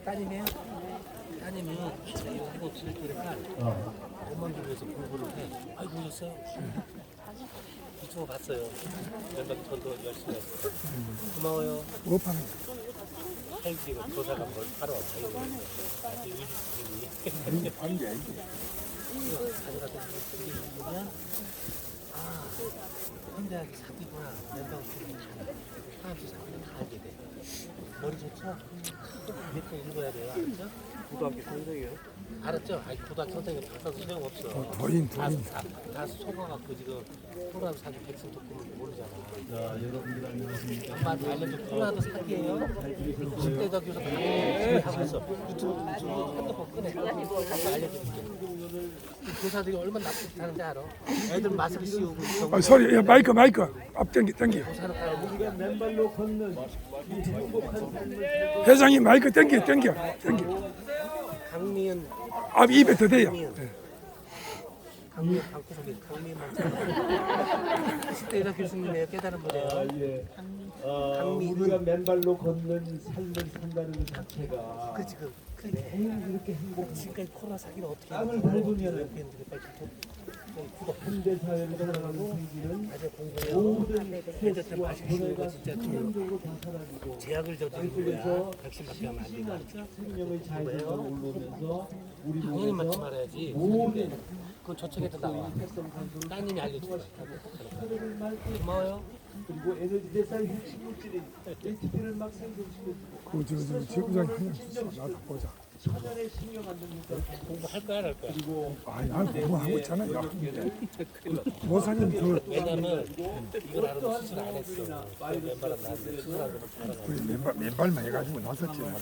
따님이에요? 따님은 이거 지를때니까 엄마들 위해서 공부를 해. 아이고 오셨어요? 유튜브 봤어요. 연락 저도 열심히 했어요. 고마워요. 뭐 파는 헬기가 조사가 뭘 팔아. 아주 의식적이. 파는 게 아니지. 가져가서 이기면 현대학이 사기구나. 멤버가 사람도 사기는 다 알게 돼. 머리 좋죠? 몇개 읽어야 돼요. 알았죠? 고등학교 선생이에요? 알았죠? 아니 고등학교 선생님 박사도 소용없어. 도인. 다 속아갖고 지금 코로나 사기 백신 도끼는 모르잖아. 여러분들 안녕하십니까? 엄마한테 알려줘. 코로나도 사기예요. 10대 저기서 방송 하고 있어. 유튜브 핸드폰 꺼내. 아빠 알려줄게. 이 교사들이 얼마나 나쁘게 하는지 알아? 애들 마스크 씌우고 아, 소리, 야, 마이크. 앞 당겨. 교사는 가야 우리가 맨발로 걷는 이 행복한 삶을 회장님 마이크 당겨. 강미은 앞 입에 더 대요. 강미은 방구석에 강미은만 10대가 교수님이에요. 깨달은 분이에요. 예. 강미은. 우리가 맨발로 걷는 삶을 산다는 것 자체가 그 지금 그래. 이렇게 행복한 지금까지 코로나 사기를 어떻게 땅을 밟으면 그거 현대 사회를 살아가는 생기는 아주 공부해요. 모든 핸드폰 스트레스와 마시고 고뇌가 이거 진짜 근본적으로 다 사라지고 제약을 저지른 그래서 거야. 백신밖에 하면 안 된다. 생명의 자유가 올라오면서 우리 당연히 맞지 몸에서 말아야지. 모든 그건 저쪽에도 나와. 활성산소를 따님이 알려줄 거야. 혈액을 막 고마워요. 그리고 에너지 대사의 핵심 물질인 ATP를 막 생성시켜주고 그 지구장 한명 나도 보자. 천연의 신경 안정 효과 공부할 거야, 안 할 거야? 그리고 아, 나는 공부하고 있잖아. 야, 모사님 왜냐면 이걸 알아도 수술 안 했어. 왼발은 나한테 수술하고 알아가. 맨발만 해가지고 나섰지. 나도.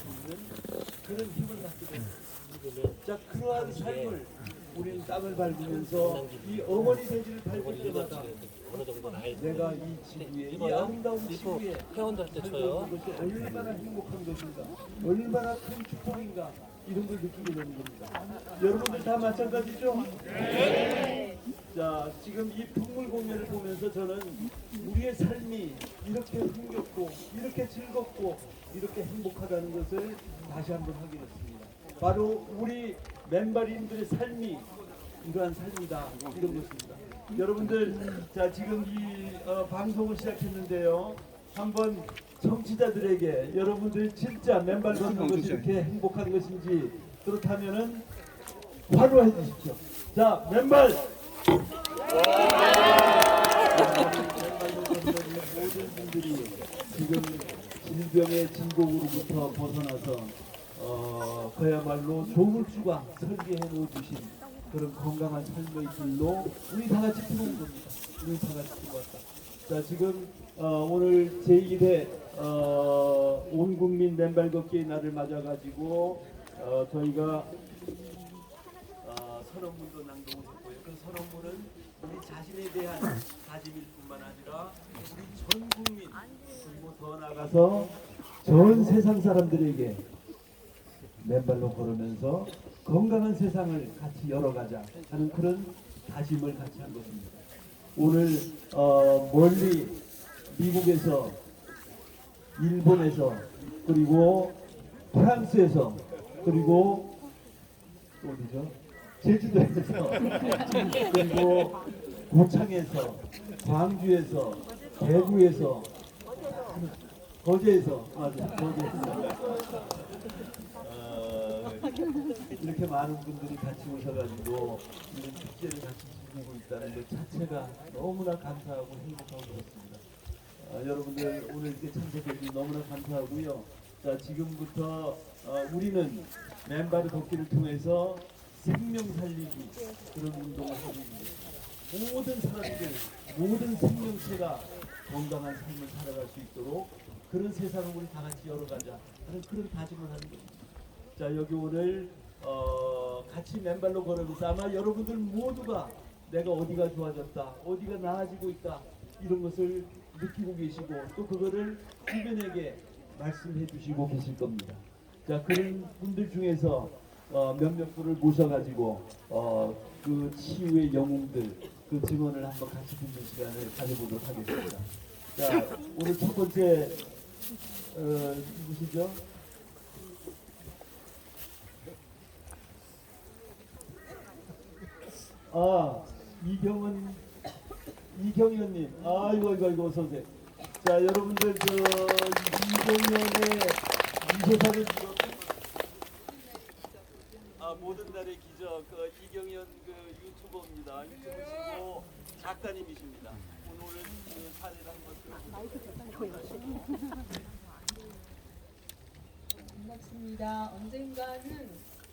그런 힘을 갖게 됩니다. 자, 그러한 삶을 우리는 땅을 밟으면서 이 어머니 대지를 밟을 때마다 어느 정도 나이 내가 이 지구에 이 이거요? 아름다운 이거 지구에 회원들한테 줘요. 것이 얼마나 행복한 것인가, 얼마나 큰 축복인가 이런 걸 느끼게 되는 겁니다. 여러분들 다 마찬가지죠? 네. 자, 지금 이 풍물 공연을 보면서 저는 우리의 삶이 이렇게 흥겹고 이렇게 즐겁고 이렇게 행복하다는 것을 다시 한번 확인했습니다. 바로 우리 맨발인들의 삶이 이러한 삶이다 이런 것입니다. 여러분들, 자 지금 이 방송을 시작했는데요. 한번 청취자들에게 여러분들 진짜 맨발 걷는 것이 이렇게 행복한 것인지 그렇다면은 화로해 주십시오. 자, 맨발. 맨발로 걷는 모든 분들이 지금 질병의 진국으로부터 벗어나서 그야말로 조물 수가 설계해 놓으신 그런 건강한 삶의 길로 우리 다 같이 들어온 겁니다. 우리 다 같이 들어왔다. 자, 지금 오늘 제1회 온 국민 맨발 걷기의 날을 맞아가지고 저희가 선언문도 낭독을 했고요. 그 선언문은 우리 자신에 대한 다짐일 뿐만 아니라 우리 전 국민 그리고 더 나아가서 전 세상 사람들에게 맨발로 걸으면서 건강한 세상을 같이 열어가자 하는 그런 다짐을 같이 한 것입니다. 오늘 멀리 미국에서, 일본에서, 그리고 프랑스에서, 그리고 어디죠? 제주도에서, 그리고 고창에서, 광주에서, 대구에서, 거제에서, 맞아, 거제에서. 이렇게 많은 분들이 같이 오셔가지고 이런 축제를 같이 즐기고 있다는 것 자체가 너무나 감사하고 행복하고 그렇습니다. 여러분들 오늘 이렇게 참석해 주셔서 너무나 감사하고요. 자, 지금부터 우리는 맨발의 걷기를 통해서 생명 살리기 그런 운동을 하고 있습니다. 모든 사람들, 모든 생명체가 건강한 삶을 살아갈 수 있도록 그런 세상을 우리 다 같이 열어가자 하는 그런 다짐을 하는 겁니다. 자, 여기 오늘 같이 맨발로 걸으면서 아마 여러분들 모두가 내가 어디가 좋아졌다, 어디가 나아지고 있다 이런 것을 느끼고 계시고 또 그거를 주변에게 말씀해 주시고 계실 겁니다. 자, 그런 분들 중에서 몇몇 분을 모셔가지고 그 치유의 영웅들 그 증언을 한번 같이 듣는 시간을 가져보도록 하겠습니다. 자, 오늘 첫 번째 누구시죠? 아, 이경현님. 이거 어서 오세요. 자, 여러분들 이경현의 이 세상을 모든 날의 기적 이경현 유튜버입니다. 유튜버시고 작가님이십니다. 오늘 사례를 한번 들어보세요. 반갑습니다. 언젠가는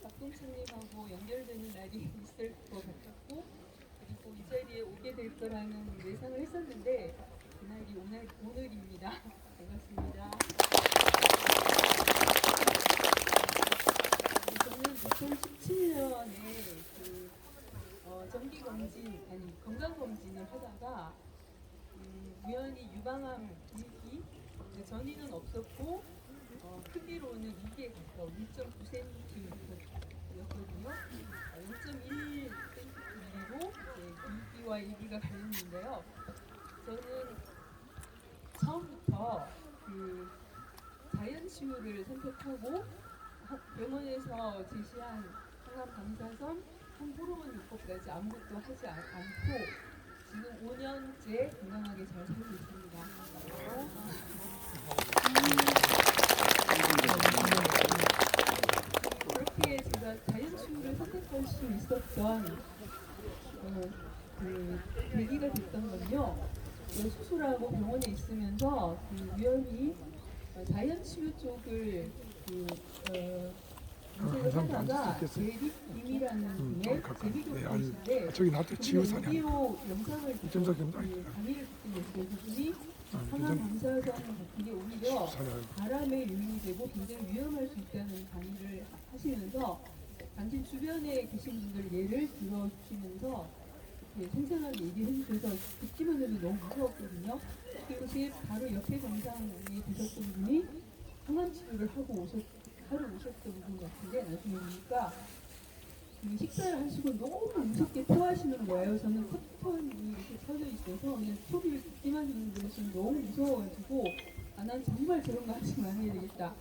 박동천님하고 연결되는 날이 있을 것 같았고 그리고 이 자리에 오게 될 거라는 예상을 했었는데 그날이 오늘입니다. 반갑습니다. 저는 2017년에 정기검진, 건강검진을 하다가 우연히 유방암 일기, 전이는 없었고 크기로는 2에 가까운 1.9cm였거든요. 1.1cm로 일기와 일기가 갈렸는데요. 저는 처음부터 자연치유를 선택하고 병원에서 제시한 항암 방사선, 호르몬 요법까지 아무것도 하지 않고 지금 5년째 건강하게 잘 살고 있습니다. 그렇게 제가 자연치유를 선택할 수 있었던 그 계기가 됐던 건요. 수술하고 병원에 있으면서 우연히 자연치유 쪽을 검색을 하다가 제리김이라는 분의 제비도 분이신데 저기 나한테 지우산이 비디오 영상을 좀 강의를 듣고 있어요. 그분이 항암 방사선 같은 게 오히려 바람에 요인이 되고 굉장히 위험할 수 있다는 강의를 하시면서 당신 주변에 계신 분들 예를 들어주시면서 생생하게 얘기해 주셔서 듣기만 해도 너무 무서웠거든요. 그리고 제 바로 옆에 정상에 계셨던 분이 항암 치료를 하러 오셨던 분 같은데 나중에 보니까 식사를 하시고 너무 무섭게 토하시는 거예요. 저는 커튼이 이렇게 펴져 있어서 그냥 소리를 듣기만 했는데 저는 너무 무서워가지고 난 정말 저런 거 하지 말아야 되겠다.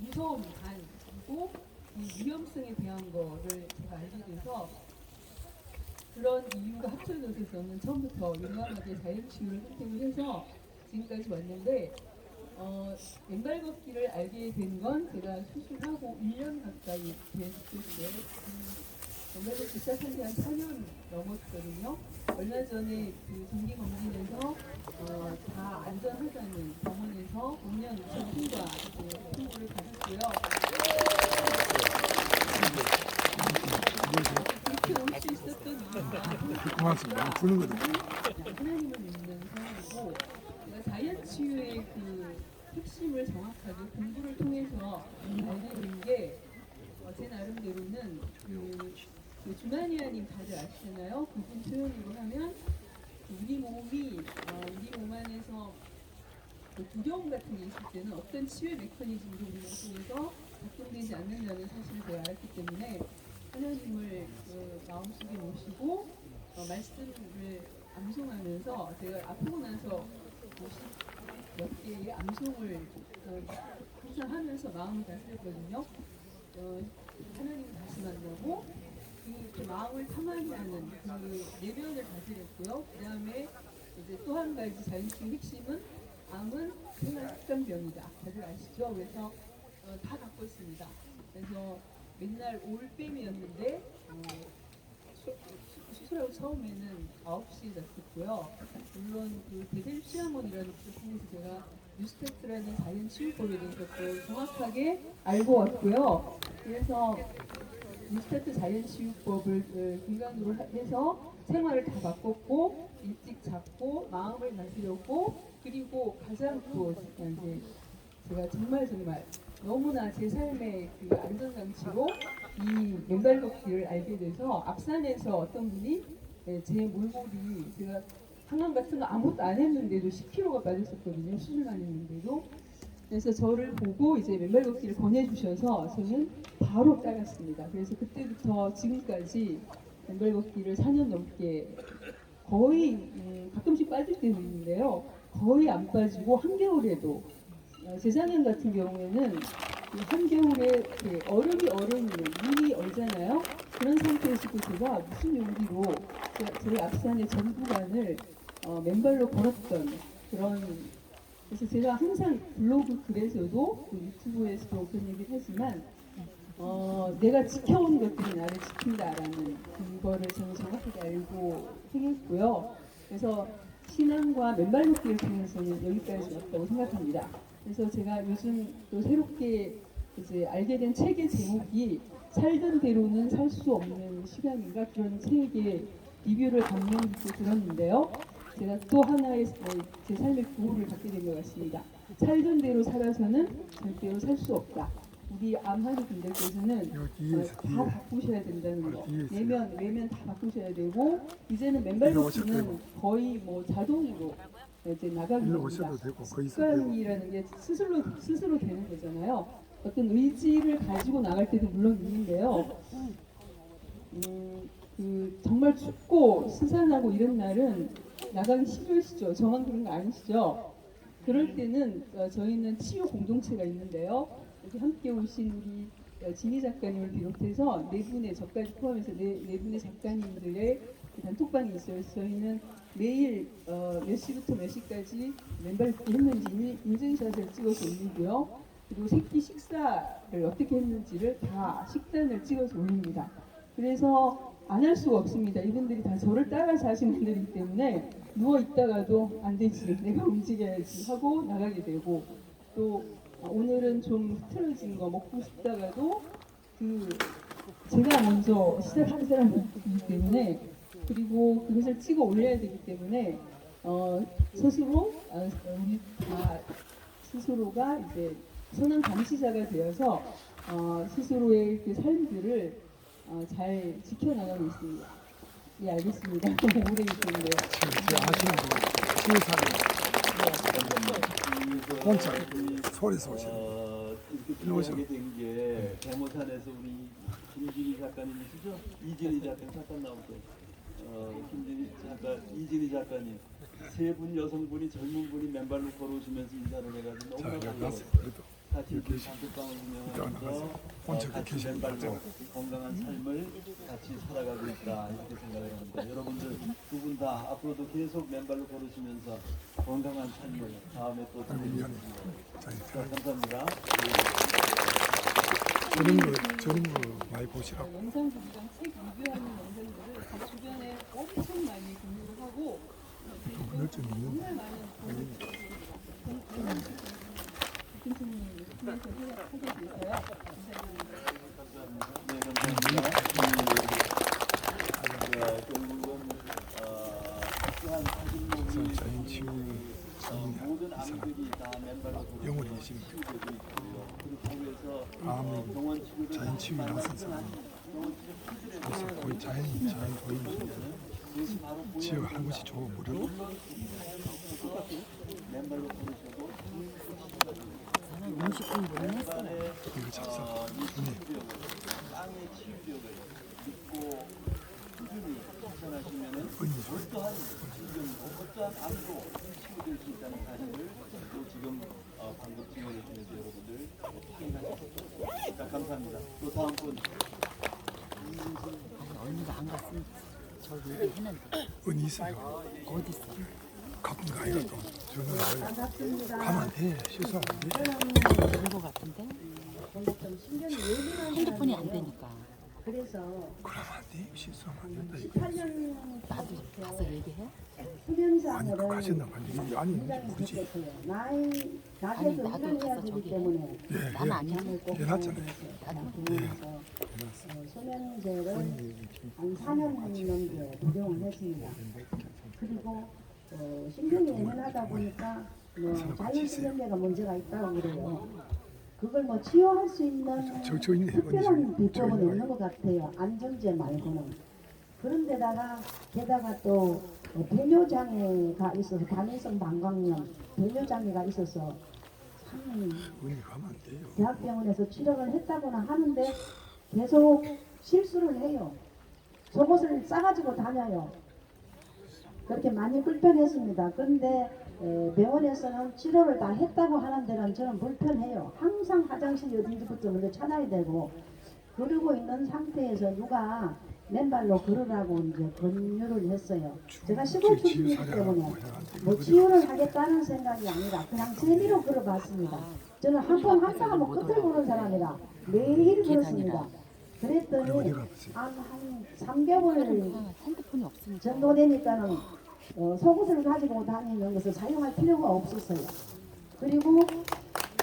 무서움 반 그리고 이 위험성에 대한 거를 제가 알게 돼서 그런 이유가 합쳐져서 저는 처음부터 용감하게 자연치유를 선택을 해서 지금까지 왔는데 왼발 걷기를 알게 된 건 제가 수술하고 1년 가까이 됐을 때 왼발 걷기 시작한 지 한 4년 넘었거든요. 얼마 전에 정기검진에서 다 안전하다는 병원에서 5년 우선 통과 통보를 받았고요. 그렇게 올 수 있었던 이유가 고맙습니다. 부는 거죠. 하나님을 믿는 사람이고 제가 자연치유의 핵심을 정확하게 공부를 통해서 알게 된 게 제 나름대로는 주마니아님 다들 아시잖아요. 그분 표현으로 하면 우리 몸 안에서 두려움 같은 게 있을 때는 어떤 치유의 메커니즘도 우리 몸속에서 작동되지 않는다는 사실을 제가 알았기 때문에 하나님을 마음속에 모시고 말씀을 암송하면서 제가 아프고 나서 몇 개의 암송을 항상 하면서 마음을 다스렸거든요. 하나님을 다시 만나고 그 마음을 평안히 하는 그 내면을 다스렸고요. 그 다음에 이제 또 한 가지 자연치유 핵심은 암은 생활습관병이다. 다들 아시죠? 그래서 다 갖고 있습니다. 그래서 맨날 올빼미였는데 수술하고 처음에는 9시에 잤었고요. 물론 베델시아몬이라는 것을 통해서 제가 뉴스테트라는 자연치유법에 대해서 또 정확하게 알고 왔고요. 그래서 뉴스테트 자연치유법을 근간으로 해서 생활을 다 바꿨고 일찍 잤고 마음을 다스렸고 그리고 가장 또 이제 제가 정말 너무나 제 삶의 안전장치로 이 맨발 걷기를 알게 돼서 앞산에서 어떤 분이 제 몰골이 제가 항암 같은 거 아무것도 안 했는데도 10kg가 빠졌었거든요. 수술만 했는데도. 그래서 저를 보고 이제 맨발 걷기를 권해주셔서 저는 바로 따랐습니다. 그래서 그때부터 지금까지 맨발 걷기를 4년 넘게 거의 가끔씩 빠질 때도 있는데요. 거의 안 빠지고 한겨울에도 재작년 같은 경우에는 이 한겨울에 그 얼음이에요. 눈이 얼잖아요. 그런 상태에서도 제가 무슨 용기로 저희 앞산의 전 구간을 맨발로 걸었던 그런, 그래서 제가 항상 블로그 글에서도 또 유튜브에서도 그런 얘기를 하지만 내가 지켜온 것들이 나를 지킨다라는 그거를 저는 정확하게 알고 행했고요. 그래서 신앙과 맨발 걷기를 통해서는 여기까지 왔다고 생각합니다. 그래서 제가 요즘 또 새롭게 이제 알게 된 책의 제목이 살던 대로는 살 수 없는 시간인가, 그런 책의 리뷰를 감명 깊게 들었는데요. 제가 또 하나의 제 삶의 구호를 갖게 된 것 같습니다. 살던 대로 살아서는 절대로 살 수 없다. 우리 암하는 분들께서는 다 바꾸셔야 된다는 거. 외면 다 바꾸셔야 되고, 이제는 맨발 걷기는 거의 뭐 자동으로 이제 나가게 됩니다. 습관이라는 게 스스로 되는 거잖아요. 어떤 의지를 가지고 나갈 때도 물론 있는데요. 그 정말 춥고 스산하고 이런 날은 나가기 싫으시죠? 저만 그런 거 아니시죠? 그럴 때는 저희는 치유 공동체가 있는데요. 여기 함께 오신 우리 진희 작가님을 비롯해서 네 분의, 저까지 포함해서 네 분의 작가님들의 단톡방이 있어요. 저희는 매일 몇 시부터 몇 시까지 맨발 걷기 했는지 인증샷을 찍어서 올리고요. 그리고 새끼 식사를 어떻게 했는지를 다 식단을 찍어서 올립니다. 그래서 안 할 수가 없습니다. 이분들이 다 저를 따라서 하신 분들이기 때문에 누워 있다가도 안 되지, 내가 움직여야지 하고 나가게 되고, 또 오늘은 좀 흐트러진 거 먹고 싶다가도 제가 먼저 시작한 사람이기 때문에, 그리고 그것을 찍어 올려야 되기 때문에 스스로 우리 다 스스로가 이제 선한 감시자가 되어서 스스로의 그 삶들을 잘 지켜나가고 있습니다. 예, 알겠습니다. 너무 오래 있었는데요. 혼자 소리서 오시는 이렇게 들어오게 된 게 대모산에서 우리 김진희 작가님이시죠? 이진희 작가님 나올 때 김진희 작가, 이진희 작가님 세 분 여성분이 젊은 분이 맨발로 걸어오시면서 인사를 해가지고 너무나 반가웠어요. 같이 이렇게 단톡방을 운영하면서 같이 맨발로 건강한 삶을 같이 살아가고 있다, 이렇게 생각을 합니다. 여러분들 두 분 다 앞으로도 계속 맨발로 걸으시면서 건강한 삶을 다음에 또 드리겠습니다. 감사합니다. 저런 거 많이 보시라고. 영상분장 책 리뷰하는 영상들을 다 주변에 엄청 많이 공유를 하고 정말 많은 교수님 통해서 하고 계세요. 그래서 자연치유 모든 암들이 다 맨발로 영혼이 계시는 암 자연치유 나선 사람, 그래서 거의 자연이 잘 보이는 지역 한 곳이 저 무료 맨발로 걸으셔도 이거 잡사 눈이 땅의 치유력을 믿고 꾸준히 실천하시면은 언니 어떠한 질병도 어떠한 암도 치유될 수 있다는 사실을 또 지금 방금 증언해 주면서 여러분들 확인하셨습니다. 자, 감사합니다. 또 다음 분. 언니가 안 갔으면 저기 얘기했는데 언니 있어요. 어디 있어? 가끔 가이가 또 저는 가면 안 돼. 실수하면 안 돼. 그런 거 같은데 핸드폰이 안 되니까 그래서 그러면 안 돼. 실수하면 안 된다. 이거. 18년 나도 가서 얘기해. 아니 수면상으로 가셨나 봐요. 아니 모르지. 나이 낮에서 아니, 나도 일을 해야 가서 되기 저기 때문에 예, 나는 예. 아니지. 해놨잖아요. 그래서 수면제를 한 4년 넘게 복용을 했습니다. 그리고 신경이 예민하다 보니까 자율수면제가 문제가 있다고 그래요. 그걸 치유할 수 있는 저 있네. 특별한 언니 비법은 저기 없는 것 같아요. 안정제 말고는. 그런데다가 게다가 또 배뇨장애가 있어서 간이성 방광염 배뇨장애가 있어서 참 언니 가면 안 돼요. 대학병원에서 치료를 했다고는 하는데 계속 실수를 해요. 속옷을 싸가지고 다녀요. 그렇게 많이 불편했습니다. 그런데 병원에서는 치료를 다 했다고 하는 데는 저는 불편해요. 항상 화장실 어딘지부터 먼저 찾아야 되고, 그러고 있는 상태에서 누가 맨발로 걸으라고 이제 권유를 했어요. 제가 시골 출신이기 때문에 뭐 치유를 하겠다는 생각이 아니라 그냥 재미로 걸어봤습니다. 저는 한 번 한다가 뭐 끝을 보는 사람이라 매일 걸었습니다. 그랬더니 한 3개월 핸드폰이 없으니까. 정도 되니까는 속옷을 가지고 다니는 것을 사용할 필요가 없었어요. 그리고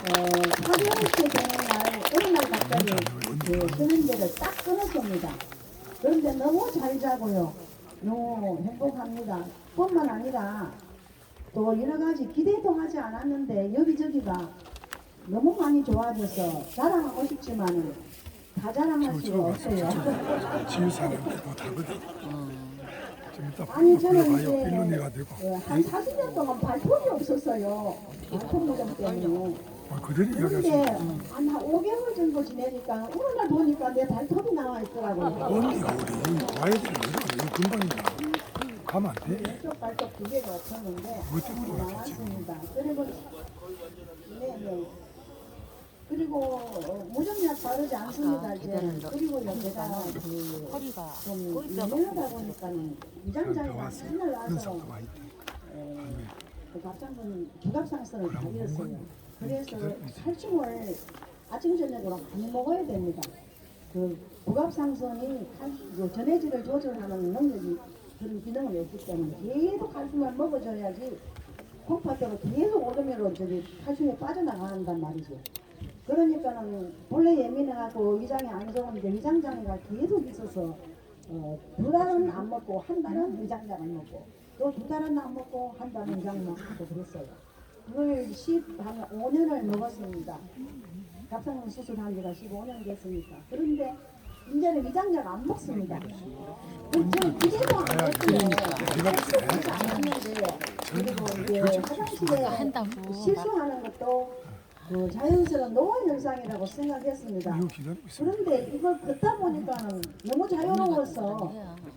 4개월째 되는 날 어느 날 갑자기 쉬는 데를 딱 끊었습니다. 그런데 너무 잘 자고요. 너무 행복합니다. 뿐만 아니라 또 여러 가지 기대도 하지 않았는데 여기저기가 너무 많이 좋아져서 자랑하고 싶지만 다 자랑할 수가 없어요. 지유사는 뭐 다거든. 좀 이따 아니 저는 불러봐요. 이제 빌런이가 되고. 한 40년 동안 발톱이 없었어요. 발톱 무좀 때문에. 그대로 이야기할 수 그런데 있다. 한 5개월 정도 지내니까 어느 날 보니까 내 발톱이 나와 있더라고요. 언니가 우리 여기 와야 되는 거죠? 이거 금방이나 가면 안 돼. 왼쪽 발톱 2개가 없었는데 그것 때문에 그렇겠지. 나왔습니다. 그리고 네. 그리고 무좀약 바르지 않습니다. 이제 그리고 제가 그 허리가 좀 꼬리뼈가 밀려다 보니까 위장장애가 왔어. 맨날 그런 와서 사람도 와 있다. 그 갑상선 기갑상선을 그럼 다렸어요. 뭔가 그래서 기다리지. 칼슘을 아침 저녁으로 많이 먹어야 됩니다. 그 부갑상선이 전해질을 조절하는 능력이 그런 기능을 했기 때문에 계속 칼슘을 먹어줘야지 콩팥으로 계속 오르면로 칼슘이 빠져나간단 말이죠. 그러니까는 본래 예민해갖고 위장이 안 좋은데 위장장애가 계속 있어서 2달은 안 먹고 한 달은 위장약 안 먹고 또 2달은 안 먹고 한 달은 위장 먹고 그랬어요. 그걸 15년을 먹었습니다. 갑상선 수술한 지가 15년 됐으니까. 그런데 이제는 위장약 안 먹습니다. 저는 기대도 안 했어요. 할수 않았는데 그리고 이제 화장실에 한다고. 실수하는 것도 그 자연스러운 노화 현상이라고 생각했습니다. 이거 기다리고 있어. 그런데 이걸 듣다 보니까는 너무 자유로워서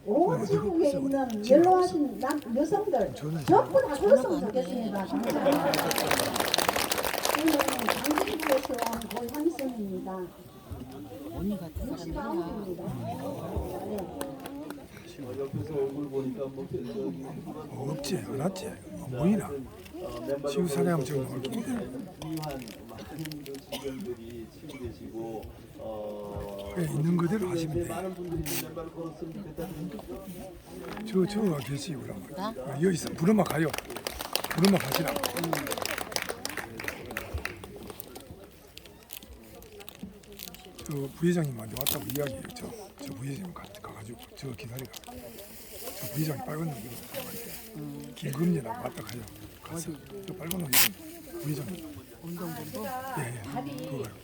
온 지국에 있는 연로하신 여성들 전부 다 그랬으면 좋겠습니다. 감사합니다. 저는 강진구에서 온 고향선입니다. 언니 같은 사람이야. 시바입니다. 네. 옆에서 얼굴 보니까 뭐 저기 없지, 안 왔지. 보이나? 지우사람 지금 얼굴. 위한 많은 그 질병들이 치유되시고 그래, 있는 그대로 하시면 돼. 많은 분들이 맨발을 걸었으면 좋겠다는 저가 계시 그러면. 여기 있어. 부르마 가요. 부르마 가시라. 저 부회장님한테 왔다고 이야기해요. 저 부회장님 가가지고 저 기다리가. 저 부회장이 빨간 옷 입었다. 김금리라고 왔다 가요. 가서 저 빨간 옷 입은 부회장님. 운동본부? 예.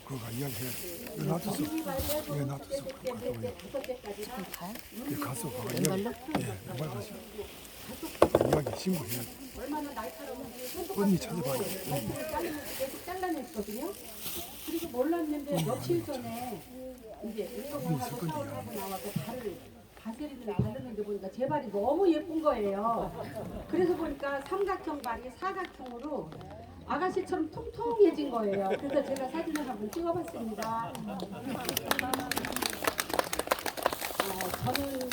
그거가 이야기해. 왜 놔뒀어? 왜 놔뒀어? 지금 가요? 예, 가서 그거 왼발로? 이야기. 예, 왼발 가시고. 이야기 신고해야 돼. 언니 찾아봐요. 계속 잘라냈거든요. 그리고 몰랐는데 며칠 전에 이제 운동하고 샤워를 하고 나와서 발을 바세린을 바르는데 보니까 제 발이 너무 예쁜 거예요. 그래서 보니까 삼각형 발이 사각형으로 아가씨처럼 통통해진 거예요. 그래서 제가 사진을 한번 찍어봤습니다. 저는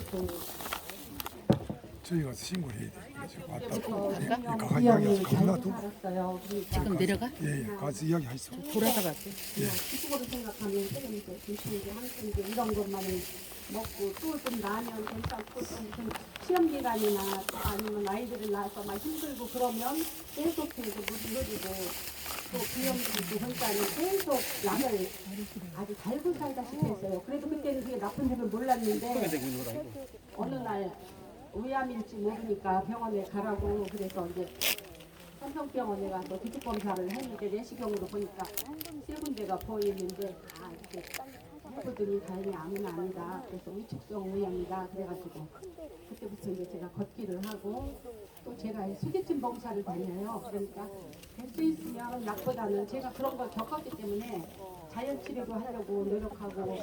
저희 가서 신고를 해야 돼. 그래서 왔다고. 그때부터 예, 가가 위험을 이야기하고 잘못 놔두고. 알았어요. 그러니까 지금 내려가? 예, 가서 이야기하시죠. 돌아서 갔어. 기숙으로 생각하면 조금 이제 김치인지 한국인지 이런 것만은 먹고 또 좀 나면 괜찮고 좀 시험 기간이나 또 아니면 아이들을 낳아서 막 힘들고 그러면 계속해서 못 이루고 또 비염도 현상은 계속 약을 아주 달고 살다시피 했어요. 그래도 그때는 그게 나쁜 줄을 몰랐는데 어느 날 위암일지 모르니까 병원에 가라고 그래서 이제 삼성병원에 가서 기축 검사를 했는데 내시경으로 보니까 세 군데가 보이는데 다 이렇게 해보더니 다행히 암은 아니다. 그래서 위축성 위암이다. 그래가지고 그때부터 이제 제가 걷기를 하고 또 제가 수계침 봉사를 다녀요. 그러니까 될 수 있으면 약보다는 제가 그런 걸 겪었기 때문에 자연 치료를 하려고 노력하고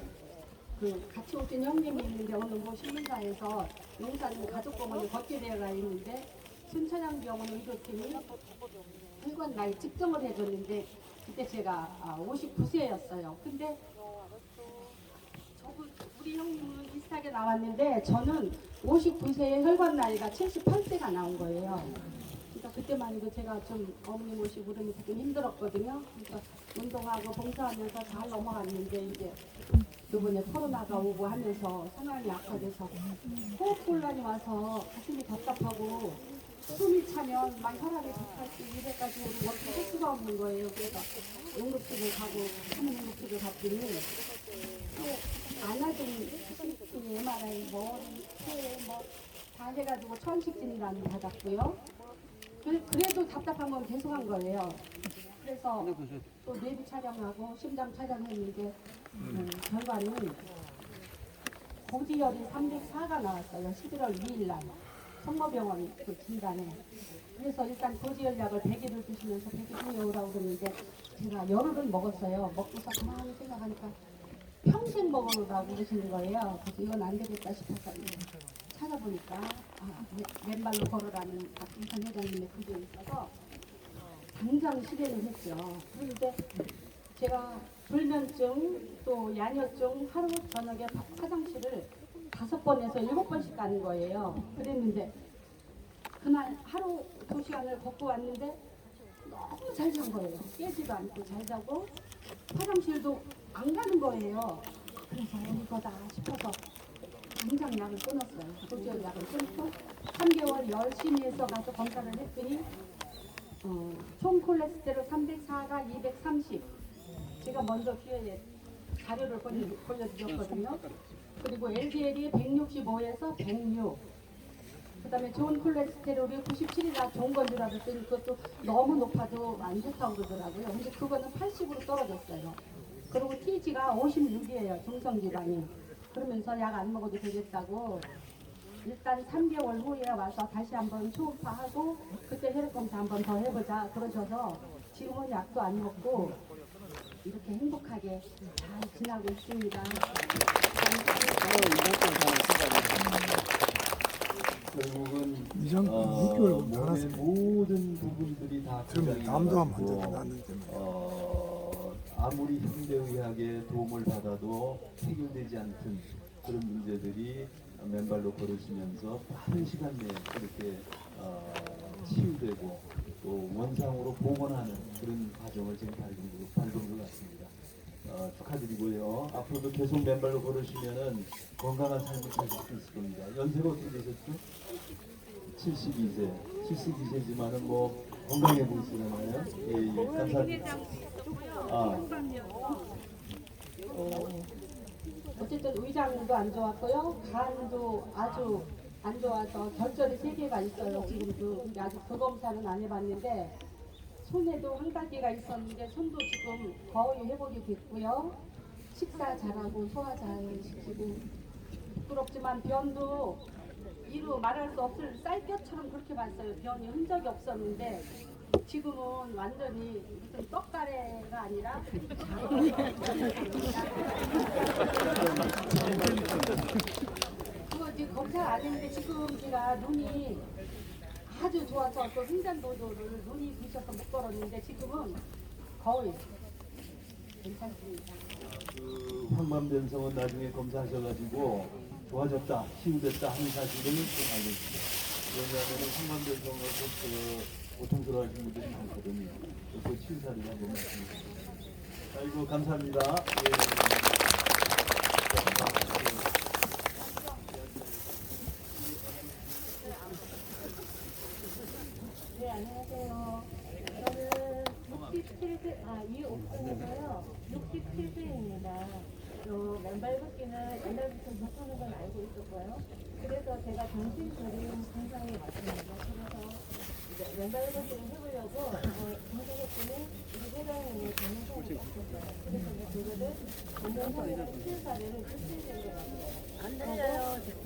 그 같이 오신 형님이 있는데 오늘 뭐 신문사에서 용산 가족공원에 걷게되어가 있는데 순천향병원 의료팀이 혈관 나이 측정을 해줬는데 그때 제가 59세였어요. 근데 우리 형님은 비슷하게 나왔는데 저는 59세의 혈관 나이가 78세가 나온 거예요. 그러니까 그때만 해도 제가 좀 어머니 모시고 그러면서 좀 힘들었거든요. 그러니까 운동하고 봉사하면서 잘 넘어갔는데 이제 이번에 코로나가 오고 하면서 상황이 악화돼서 호흡곤란이 와서 가슴이 답답하고 숨이 차면 막 혈압이 180, 200까지 오르고 어떻게 할 수가 없는 거예요. 그래서 응급실을 가고 응급실을 갔더니 안아준 CT, MRI, 머리, 폐, 다 해가지고 천식 진단 받았고요. 그래도 답답한 건 계속한 거예요. 그래서 또 내비 촬영하고 심장 촬영했는데 결과는 고지혈이 304가 나왔어요. 11월 2일 날 성모병원 그 진단에. 그래서 일단 고지혈약을 100일을 드시면서 100일 후에 오라고 그러는데 제가 열흘은 먹었어요. 먹고서 가만히 생각하니까 평생 먹으라고 그러시는 거예요. 그래서 이건 안 되겠다 싶어서 찾아보니까 맨발로 걸으라는 박진선 회장님의 글이 있어서 당장 실행을 했죠. 그런데 제가 불면증 또 야뇨증 하루 저녁에 화장실을 5번에서 7번씩 가는 거예요. 그랬는데 그날 하루 2시간을 걷고 왔는데 너무 잘 잔 거예요. 깨지도 않고 잘 자고 화장실도 안 가는 거예요. 그래서 이거다 싶어서 당장 약을 끊었어요. 고지혈 약을 끊고 3개월 열심히 해서 가서 검사를 했더니 총 콜레스테롤 304가 230. 제가 먼저 기회에 자료를 보여드렸거든요. 그리고 LDL이 165에서 106. 그다음에 좋은 콜레스테롤이 97이라 좋은 건 줄 알았더니 그것도 너무 높아도 안 좋다고 그러더라고요. 근데 그거는 80으로 떨어졌어요. 그리고 TG가 56이에요. 중성지방이. 그러면서 약 안 먹어도 되겠다고 일단 3개월 후에 와서 다시 한번 초음파하고 그때 혈액 검사 한번 더 해보자 그러셔서 지금은 약도 안 먹고 이렇게 행복하게 잘 지나고 있습니다. 결국은 이장 6개월 몸의 나왔어요. 모든 부분들이 다 처음에 담도 안 먼저 났는데 아무리 현대의학의 도움을 받아도 해결되지 않던 그런 문제들이 맨발로 걸으시면서 빠른 시간 내에 그렇게 치유되고 또 원상으로 복원하는 그런 과정을 지금 밟은 것 같습니다. 축하드리고요. 앞으로도 계속 맨발로 걸으시면은 건강한 삶을 사실 수 있을 겁니다. 연세가 어떻게 되셨죠? 72세. 72세지만은 뭐 건강해 보이시잖아요. 예, 감사합니다. 어쨌든 위장도 안 좋았고요. 간도 아주 안 좋아서 결절이 3개가 있어요. 지금도. 근데 아직 그 검사는 안 해봤는데 손에도 한 가지가 있었는데 손도 지금 거의 회복이 됐고요. 식사 잘하고 소화 잘 시키고 부끄럽지만 변도 이루 말할 수 없을 쌀볕처럼 그렇게 봤어요. 변이 흔적이 없었는데 지금은 완전히 무슨 떡가래가 아니라 그거 지금 검사 안 했는데 지금 제가 눈이 아주 좋아서 또 횡단보도를 눈이 부셔서 못 걸었는데 지금은 거의 괜찮습니다. 그 황반변성은 나중에 검사하셔가지고 좋아졌다, 치유됐다 하는 사실을 좀 알고 있습니다. 왜냐하면 황반변성을 고통스러워하시는 분들이 많거든요. 그 치유 사례를 한번 말씀드립니다. 아이고 감사합니다. 예. 네, 안녕하세요. 저는 67세, 이옥순이고요. 67세입니다. 맨발 걷기는 옛날부터 못하는 건 알고 있었고요. 그래서 제가 정신적인 증상이 왔습니다. 그래서 이제 맨발 걷기를 해보려고 검사했더니 우리 회장님이 전문성이 없었어요. 그래서 이제 그거를 전문성이랑 치유 사례를 실시해드리더라고요. 안 들려요.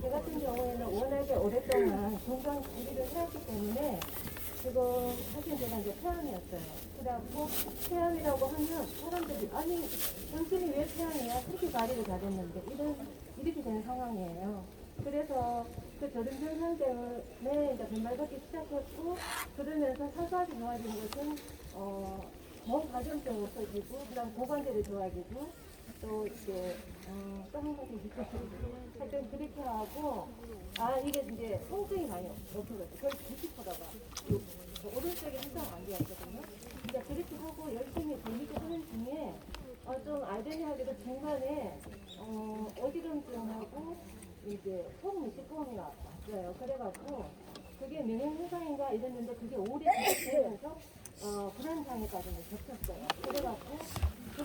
제 같은 경우에는 워낙에 오랫동안 건강 관리를 해왔기 때문에 지금 사실 제가 이제 폐암이었어요. 그래갖고 폐암이라고 하면 사람들이 아니 당신이 왜 폐암이야? 그렇게 관리를 잘했는데 이렇게 된 상황이에요. 그래서 그 저런 현상 때문에 이제 변말받기 시작했고 그러면서 사소하게 좋아지는 것은 과정적으로 없어지고 그다음 고관절이 좋아지고 또 이제 또 한 가지 느꼈어요. 하여튼 그렇게 하고 이게 이제 통증이 많이 없어졌어요. 거의 90%가 오른쪽에 항상 안 되었거든요. 이제 그렇게 하고 열심히 재밌게 하는 중에 좀 아이러니하게도 중간에 어지럼증하고 이제 속 미식공이 왔어요. 그래갖고 그게 명형현상인가 이랬는데 그게 오래 지속되면서 불안장애까지 겹쳤어요. 그래갖고 그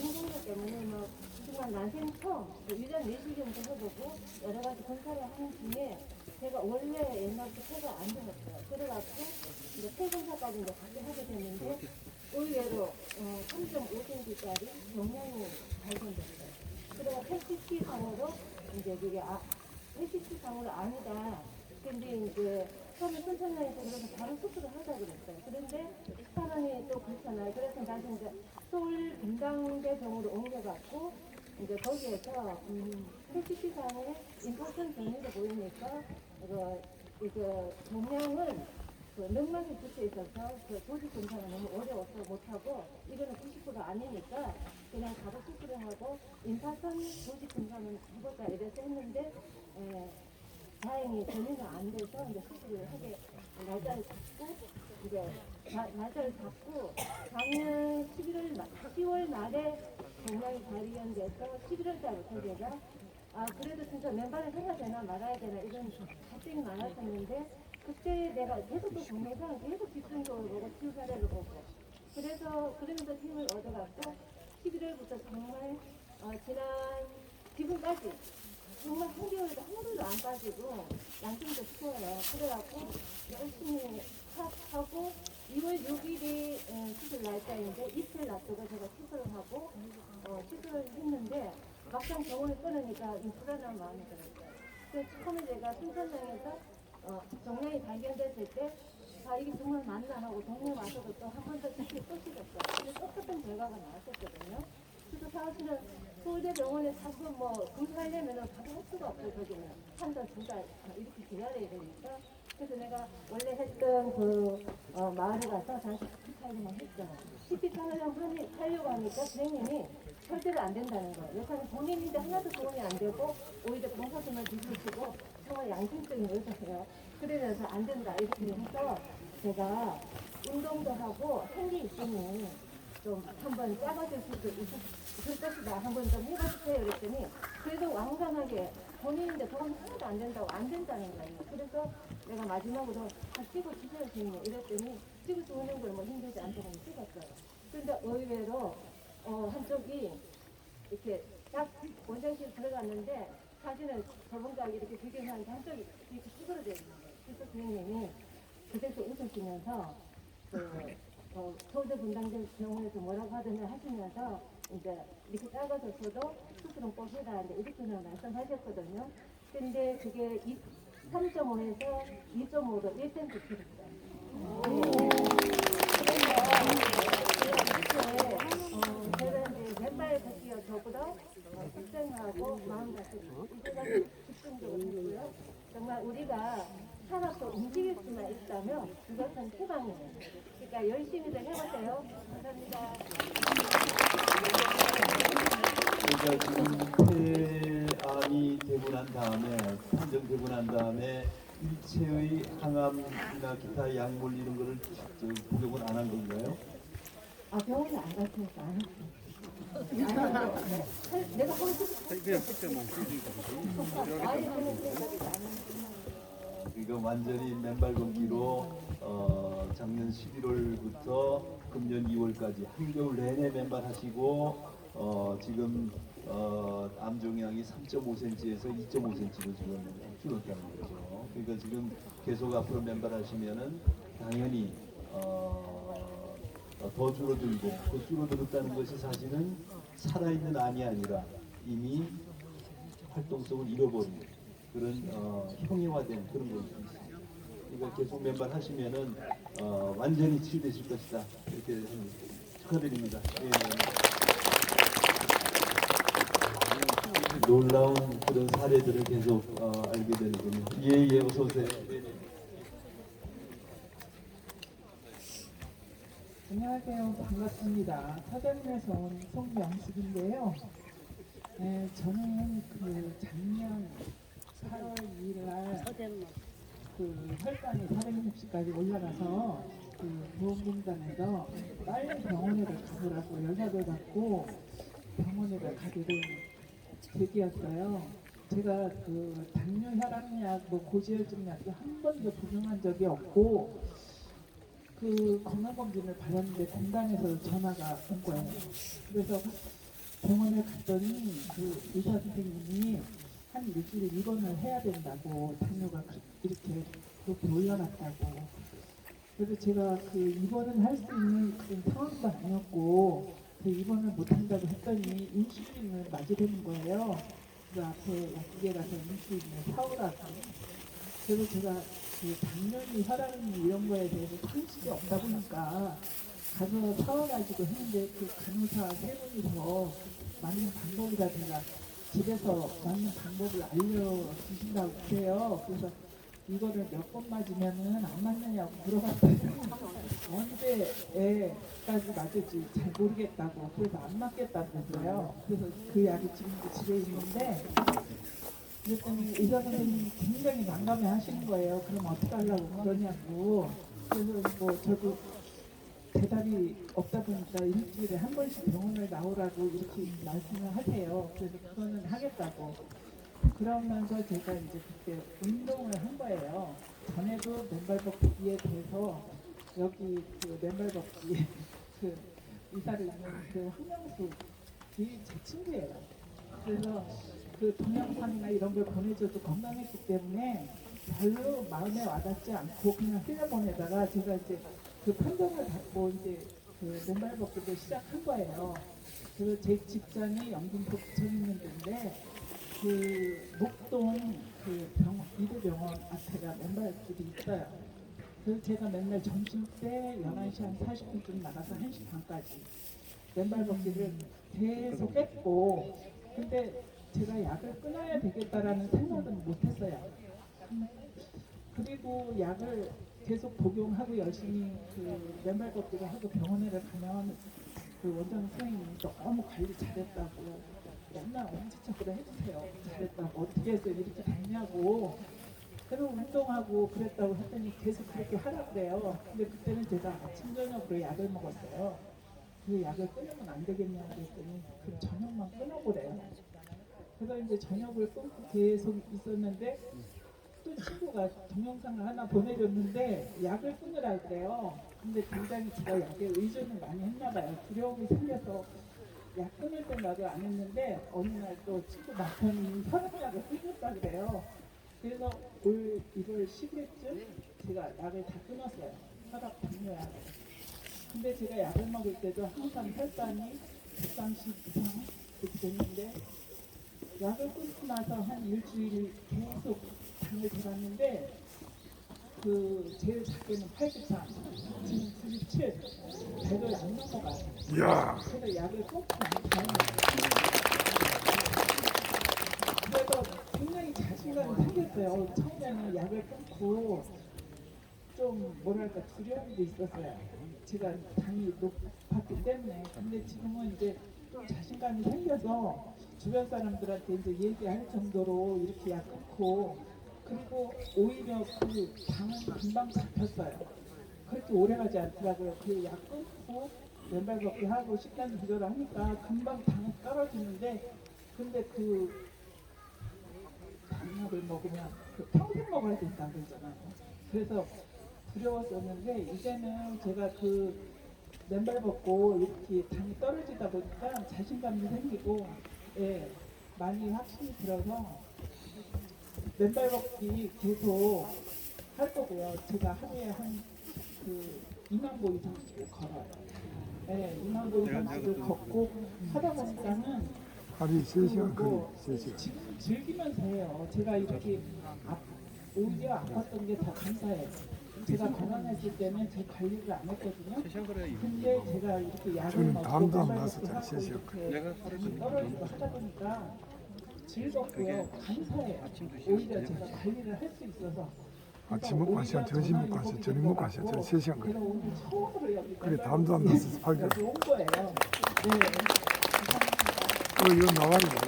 인공적 때문에 막 정말 난생 처음 유전 내시경도 해보고 여러 가지 검사를 하는 중에 제가 원래 옛날부터 폐가 안 좋았어요. 그래갖고 이제 폐 검사까지 이제 같이 하게 됐는데 의외로 3.5cm짜리 종양이 발견됐어요. 그래서 PCT 상으로 이제 그게 PCT 상으로 아니다. 근데 이제 처음에 선천량에서 그래서 바로 수술을 하자 그랬어요. 그런데 사람이 또 그렇잖아요. 그래서 다시 이제 서울 분당대 병으로 옮겨갔고 이제 거기에서 PCT 상에 인파선 정리가 보이니까 이제 종양은 그 늑막이 붙여 있어서 그 조직 검사가 너무 어려워서 못하고 이거는 90% 아니니까 그냥 바로 수술을 하고 인파선 조직 검사는 해보자 이래서 했는데 다행히 전혀 안 돼서 이제 수술을 하게 날짜를 잡고 이제 날짜를 잡고 작년 10월 말에 종양이 발견돼서 11월 달부터 제가 그래도 진짜 맨발을 해야 되나 말아야 되나 이런 걱정이 많았었는데 그때 내가 계속 또 동영상 계속 집중적으로 보고 치유 사례를 보고 그래서 그러면서 힘을 얻어갖고 11월부터 정말 지난 지금까지 정말 한겨울에도 한 번도 안 빠지고 양심도 추워요. 그래갖고 열심히 하고 2월 6일이 수술 날짜인데 이틀 놔두고 제가 수술을 하고 수술을 했는데 막상 병원을 끊으니까 불안한 마음이 들었어요. 그래서 처음에 제가 순천장에서 종양이 발견됐을 때 이게 정말 맞나 하고 동네 와서도 또 한 번 더 다시 또 찍었어요. 근데 똑같은 결과가 나왔었거든요. 그래서 사실은 서울대병원에 자꾸 검사하려면 바로 할 수가 없어요. 거기는 한 달, 2달 이렇게 기다려야 되니까. 그래서 내가 원래 했던 그 마을에 가서 다시 CT 촬영을 했어요. CT 촬영하려고 하니까 선생님이 절대로 안 된다는 거예요. 여기는 본인인데 하나도 도움이 안 되고 오히려 봉사들만 뒤집으시고 정말 양심적인 의사세요. 그러면서 안 된다 이렇게 해서 제가 운동도 하고 생기 있으니 좀 한번 짜봐줄 수도 있을 것이다. 한번 좀 해봐주세요. 그랬더니 그래도 완강하게 본인인데 도움이 하나도 안 된다고 안 된다는 거예요. 그래서 내가 마지막으로 찍어주세요 선생님 이랬더니 찍어주는 걸 힘들지 않다고 찍었어요. 그런데 의외로 한쪽이 이렇게 딱 원장실 들어갔는데 사진을 저번과 이렇게 비교하는데 한쪽이 이렇게 쭈그러져 있는 거예요. 그래서 선생님이 그때도 웃으시면서 서울대 분당대 병원에서 뭐라고 하든지 하시면서 이제 이렇게 작아졌어도 수술은 꼭 해라 이렇게는 말씀하셨거든요. 근데 그게 3.5에서 2.5로 1cm 줄었어요. 제가 이제 맨발 걷기가 저보다 실생하고 마음가짐 이제까지 집중적으로 했고요. 정말 우리가 살아서 움직일 수만 있다면 그것은 희망이에요. 그러니까 열심히들 해보세요. 감사합니다. 그러니까 지금 폐암이 되고 난 다음에 판정되고 난 다음에 일체의 항암이나 기타 약물 이런 거를 복용을 안 한 건가요? 병원에 안 갔으니까 안 했어요. 내가 하고 싶은 그러니까 완전히 맨발 걷기로 작년 11월부터 금년 2월까지 한겨울 내내 맨발 하시고 지금 암종양이 3.5cm에서 2.5cm로 지금 줄었다는 거죠. 그러니까 지금 계속 앞으로 맨발 하시면은 당연히 더 줄어들고 그 줄어들었다는 것이 사실은 살아있는 암이 아니라 이미 활동성을 잃어버린 그런 형이화된 그런 것이 있습니다. 이걸 계속 맨발하시면은 완전히 치유되실 것이다. 이렇게 축하드립니다. 예. 놀라운 그런 사례들을 계속 알게 되는군요. 예, 어서 오세요. 안녕하세요. 반갑습니다. 서대문에서 온 송명숙인데요. 네, 저는 그 작년 8월 2일 날 그 혈관이 460까지 올라가서 그 보험공단에서 빨리 병원에 가보라고 연락을 받고 병원에 가게 된 계기였어요. 제가 그 당뇨 혈압약, 뭐 고지혈증 약도 한 번도 복용한 적이 없고 그 건강검진을 받았는데 공단에서 전화가 온 거예요. 그래서 병원에 갔더니 그 의사 선생님이 한 일주일 입원을 해야 된다고, 당뇨가 이렇게 그렇게 올라갔다고. 그래서 제가 그 입원을 할 수 있는 그런 상황도 아니었고 그 입원을 못 한다고 했더니 인슐린을 맞으려는 거예요. 그 앞에 약국에 가서 인슐린을 사오라고. 그래서 제가 그 당뇨니 혈압이 이런 거에 대해서 상식이 없다 보니까 가서 사와가지고 했는데 그 간호사 세 분이서 맞는 방법이라 제가 집에서 맞는 방법을 알려주신다고 그래요. 그래서 이거를 몇 번 맞으면은 안 맞느냐고 물어봤더니 언제까지 맞을지 잘 모르겠다고, 그래서 안 맞겠다고 그랬어요. 그래서 그 약이 지금도 집에 있는데, 그랬더니 의사 선생님이 굉장히 난감해 하시는 거예요. 그럼 어떻게 하려고 그러냐고. 그래서 뭐 저도 대답이 없다 보니까 일주일에 한 번씩 병원을 나오라고 이렇게 말씀을 하세요. 그래서 그거는 하겠다고. 그러면서 제가 이제 그때 운동을 한 거예요. 전에도 맨발 걷기에 대해서 여기 그 맨발 걷기 그 의사를 있는 그 황명숙이 제 친구예요. 그래서 그 동영상이나 이런 걸 보내줘도 건강했기 때문에 별로 마음에 와닿지 않고 그냥 흘려보내다가 제가 이제 그 판정을 받고 이제 그 맨발 걷기를 시작한 거예요. 그래서 제 직장이 영등포 부천 있는 데인데 그 목동 그 이대병원 앞에가 맨발길이 있어요. 그래서 제가 맨날 점심 때 11시 한 40분쯤 나가서 1시 반까지 맨발 걷기를 계속 했고, 근데 제가 약을 끊어야 되겠다라는 생각은 못했어요. 그리고 약을 계속 복용하고 열심히 그 맨발 걷기를 하고 병원에 가면 그 원장 선생님이 너무 관리 잘했다고 맨날 엄지척으로 해주세요. 잘했다고, 어떻게 해서 이렇게 됐냐고. 그리고 운동하고 그랬다고 했더니 계속 그렇게 하라 그래요. 근데 그때는 제가 아침 저녁으로 약을 먹었어요. 그 약을 끊으면 안 되겠냐고 했더니 그 저녁만 끊어보래요. 그래서 이제 저녁을 끊고 계속 있었는데 또 친구가 동영상을 하나 보내줬는데 약을 끊으라 그래요. 근데 굉장히 제가 약에 의존을 많이 했나 봐요. 두려움이 생겨서 약 끊을 생각을 안 했는데 어느 날 또 친구 남편이 혈압약을 끊었다 그래요. 그래서 올 1월 10일쯤 제가 약을 다 끊었어요. 혈압 당뇨약을. 근데 제가 약을 먹을 때도 항상 혈당이 130 이상 이렇게 됐는데 약을 끊고 나서 한 일주일 계속 당을 들었는데 그 제일 작게는 83, 지금 97, 100을 안 넘어가요. 이야. 그래서 약을 끊고 나서 그래서 굉장히 자신감이 생겼어요. 처음에는 약을 끊고 좀 뭐랄까 두려움도 있었어요. 제가 당이 높았기 때문에. 근데 지금은 이제 좀 자신감이 생겨서 주변 사람들한테 이제 얘기할 정도로 이렇게 약 끊고, 그리고 오히려 그 당은 금방 잡혔어요. 그렇게 오래 가지 않더라고요. 그 약 끊고 맨발 걷기 하고 식단 조절을 하니까 금방 당이 떨어지는데, 근데 그 당약을 먹으면 그 평생 먹어야 된다고 그러잖아요. 그래서 두려웠었는데 이제는 제가 그 맨발 걷고 이렇게 당이 떨어지다 보니까 자신감이 생기고, 예, 많이 확신이 들어서 맨발 걷기 계속 할 거고요. 제가 하루에 한 그 2만 보 이상씩을 걸어요. 네, 2만 보 이상씩을 걷고 하다 보니까는 하루에 3시간 뭐 걸리 3시간. 즐기면서 해요. 제가 이렇게 오히려 아팠던 게 더 감사해요. 제가 건강했을 때는 제 관리를 안 했거든요. 근데 제가 이렇게 약을 저는 먹고 다음도 안 맨발 나서 걷기 잘 하고 쉬었어요. 이렇게 떨어지고 하다 보니까 즐겁고요. 감사해요. 오히려 제가 관리를 할 수 있어서. 아침 먹고 한 시간, 점심 먹고 한 시간, 저녁 먹고 한 시간, 저는 3시간 그래서 걸려요. 오늘 처음으로 여기 그래 다음도 안 나서 8개월. 여기 온 거예요. 네. 이거 나와야 돼요.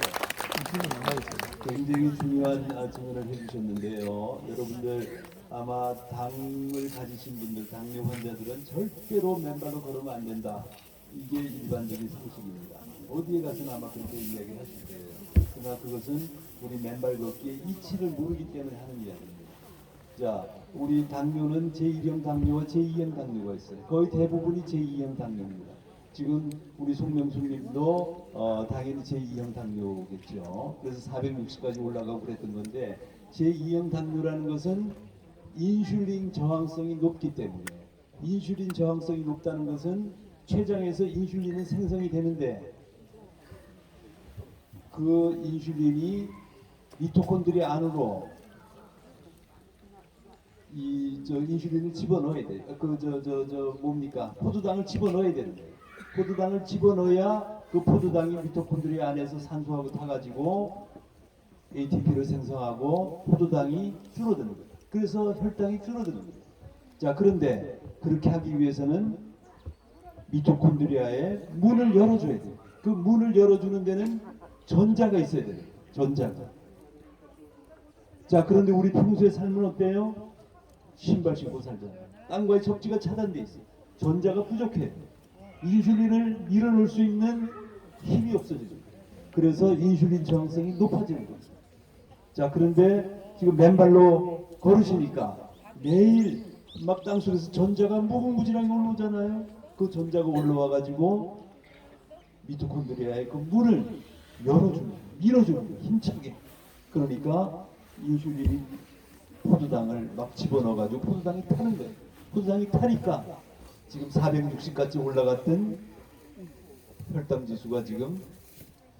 이거 나와야 돼요. 굉장히 중요한 질문을 해주셨는데요. 여러분들 아마 당을 가지신 분들, 당뇨 환자들은 절대로 맨발로 걸으면 안 된다. 이게 일반적인 상식입니다. 어디에 가서는 아마 그렇게 이야기를 하실 거예요. 그러나 그것은 우리 맨발 걷기의 이치를 모르기 때문에 하는 이야기입니다. 자, 우리 당뇨는 제1형 당뇨와 제2형 당뇨가 있어요. 거의 대부분이 제2형 당뇨입니다. 지금 우리 송명숙님도 당연히 제2형 당뇨겠죠. 그래서 460까지 올라가고 그랬던 건데 제2형 당뇨라는 것은 인슐린 저항성이 높기 때문에 인슐린 저항성이 높다는 것은 췌장에서 인슐린은 생성이 되는데 그 인슐린이 미토콘드리아 안으로 인슐린을 집어넣어야 돼. 뭡니까? 포도당을 집어넣어야 되는데 포도당을 집어넣어야 그 포도당이 미토콘드리아 안에서 산소하고 타가지고 ATP를 생성하고 포도당이 줄어드는 거예요. 그래서 혈당이 줄어드는 거예요. 자, 그런데 그렇게 하기 위해서는 미토콘드리아의 문을 열어줘야 돼요. 그 문을 열어주는 데는 전자가 있어야 돼요. 전자가. 자, 그런데 우리 평소의 삶은 어때요? 신발 신고 살잖아요. 땅과의 접지가 차단돼 있어요. 전자가 부족해요. 인슐린을 밀어넣을 수 있는 힘이 없어지죠. 그래서 인슐린 저항성이 높아지는 거죠. 자, 그런데 지금 맨발로 걸으시니까 매일 막 땅속에서 전자가 무궁무진하게 올라오잖아요. 그 전자가 올라와 가지고 미토콘드리아의 그 문을 열어주는, 밀어주는 거예요. 힘차게. 그러니까 인슐린이 포도당을 막 집어넣어 가지고 포도당이 타는 거예요. 포도당이 타니까 지금 460까지 올라갔던 혈당 지수가 지금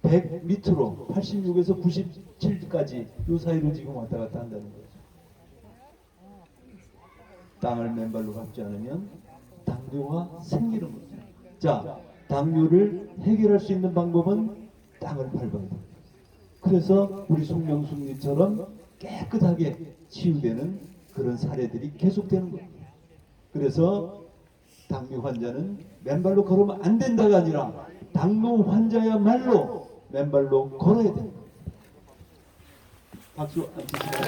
100 밑으로 86에서 97까지 이 사이로 지금 왔다 갔다 한다는 거죠. 땅을 맨발로 밟지 않으면 당뇨가 생기는 거죠. 자, 당뇨를 해결할 수 있는 방법은 땅을 밟아야 돼요. 그래서 우리 송명숙님처럼 깨끗하게 치유되는 그런 사례들이 계속되는 거예요. 그래서 당뇨 환자는 맨발로 걸으면 안 된다가 아니라 당뇨 환자야말로 맨발로 걸어야 됩니다. 박수 안 치시나요?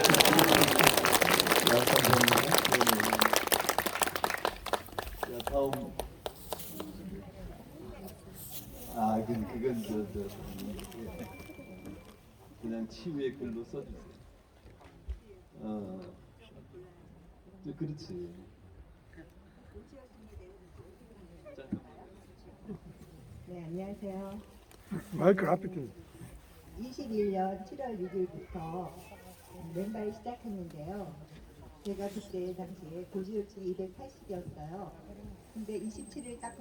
감사합니다. 자, 다음. 그건 그냥 치유의 글로 써주세요. 그렇지. 네, 안녕하세요. 마이크 앞에 대. 21년 7월 6일부터 맨발 시작했는데요. 제가 그때 당시에 고지혈증이 280이었어요. 근데 27일 딱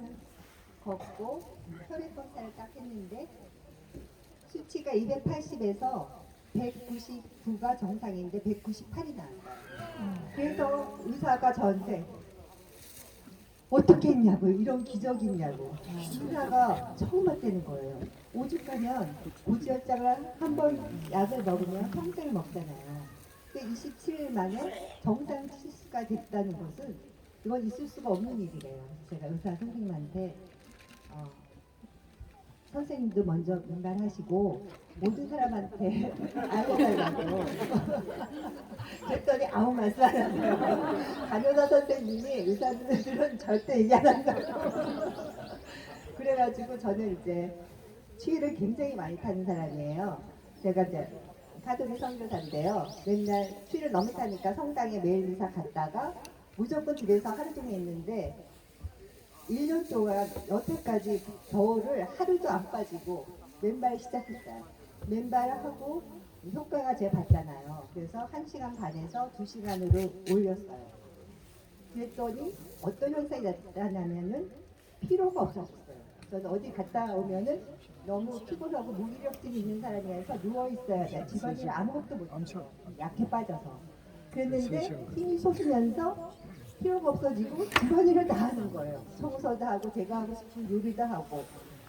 걷고 혈액 검사를 딱 했는데 수치가 280에서 199가 정상인데 198이 나왔어요. 그래서 의사가 저한테 어떻게 했냐고, 이런 기적이 있냐고. 의사가 처음 봤다는 거예요. 오죽하면 고지혈장을 한 번 약을 먹으면 평생을 먹잖아요. 근데 27일 만에 정상 치수가 됐다는 것은 이건 있을 수가 없는 일이래요. 제가 의사 선생님한테 선생님도 먼저 분발하시고 모든 사람한테 알려달라고 그랬더니 아무 말씀 안 하세요. 간호사 선생님이 의사들은 절대 얘기 안 한다고. 그래가지고 저는 이제 추위를 굉장히 많이 타는 사람이에요. 제가 이제 가톨릭 선교사인데요. 맨날 추위를 너무 타니까 성당에 매일 미사 갔다가 무조건 집에서 하루 종일 있는데 1년 동안 여태까지 겨울을 하루도 안 빠지고 맨발 시작했어요. 맨발하고 효과가 제가 봤잖아요. 그래서 1시간 반에서 2시간으로 올렸어요. 그랬더니 어떤 현상이 나타나냐면은 피로가 없어졌어요. 저는 어디 갔다 오면은 너무 피곤하고 무기력증이 있는 사람이라서 누워 있어야 돼. 집안일 아무것도 못해요. 약해 빠져서. 그랬는데 힘이 솟으면서 필요가 없어지고 집안일을 다 하는 거예요. 청소도 하고 제가 하고 싶은 요리도 하고.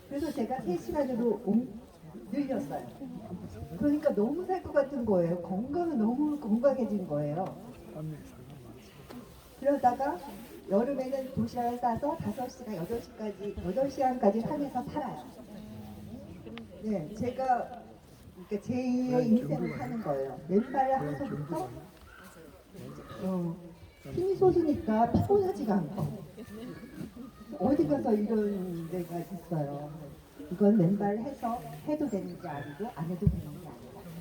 그래서 제가 3시간으로 늘렸어요. 그러니까 너무 살 것 같은 거예요. 건강은 너무 건강해진 거예요. 그러다가 여름에는 도시락을 싸서 5시간, 8시간까지 산에서 살아요. 네, 제가 그러니까 제2의 인생을 사는 거예요. 맨발 하면서부터 힘이 솟으니까 피곤하지가 않고 어디 가서 이런 데가 있어요. 이건 맨발 해서 해도 되는지 아니고 안 해도 되는 게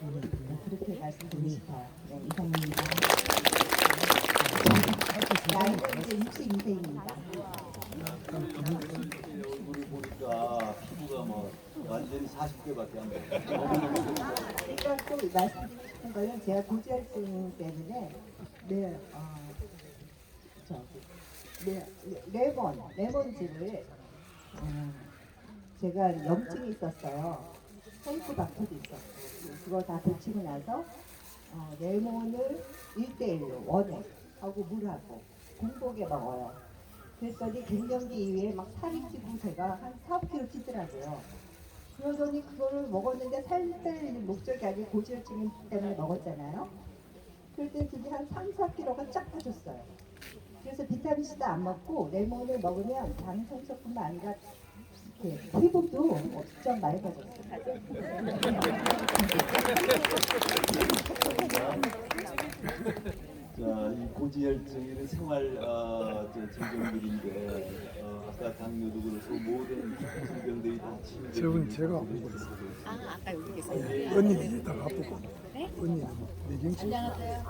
아니라 그렇게 말씀드리고 싶어요. 네, 이상입니다. 나이는 이제 62세입니다. 얼굴을 보니까 피부가 뭐 완전히 40대밖에 안 돼. 제가 또 말씀드리고 싶은 거는 제가 고지혈증 때문에 레몬즙을 제가 염증이 있었어요. 헬리코박터도 있었고 그거 다 고치고 나서 레몬을 1:1로 원액 하고 물하고 공복에 먹어요. 그랬더니 갱년기 이후에 막 살이 찌고 제가 한 4-5kg 찌더라고요. 그러더니 그거를 먹었는데 살 뺄 목적이 아니고 고지혈증 때문에 먹었잖아요. 그럴 때 그게 한 3-4kg가 쫙 빠졌어요. 그래서 비타민C도 안 먹고 레몬을 먹으면 당 성소뿐만 아니라 이렇게 피부도 엄청 맑아졌어요. 자, 이 고지혈증은 생활 질병들인데 아까 당뇨도 그렇고 모든 질병들이 다 치유되는 저분 제가 보고 있어요. 아까 여기 계세요. 언니는 이따가 아프고. 언니는 매경치. 안녕하세요.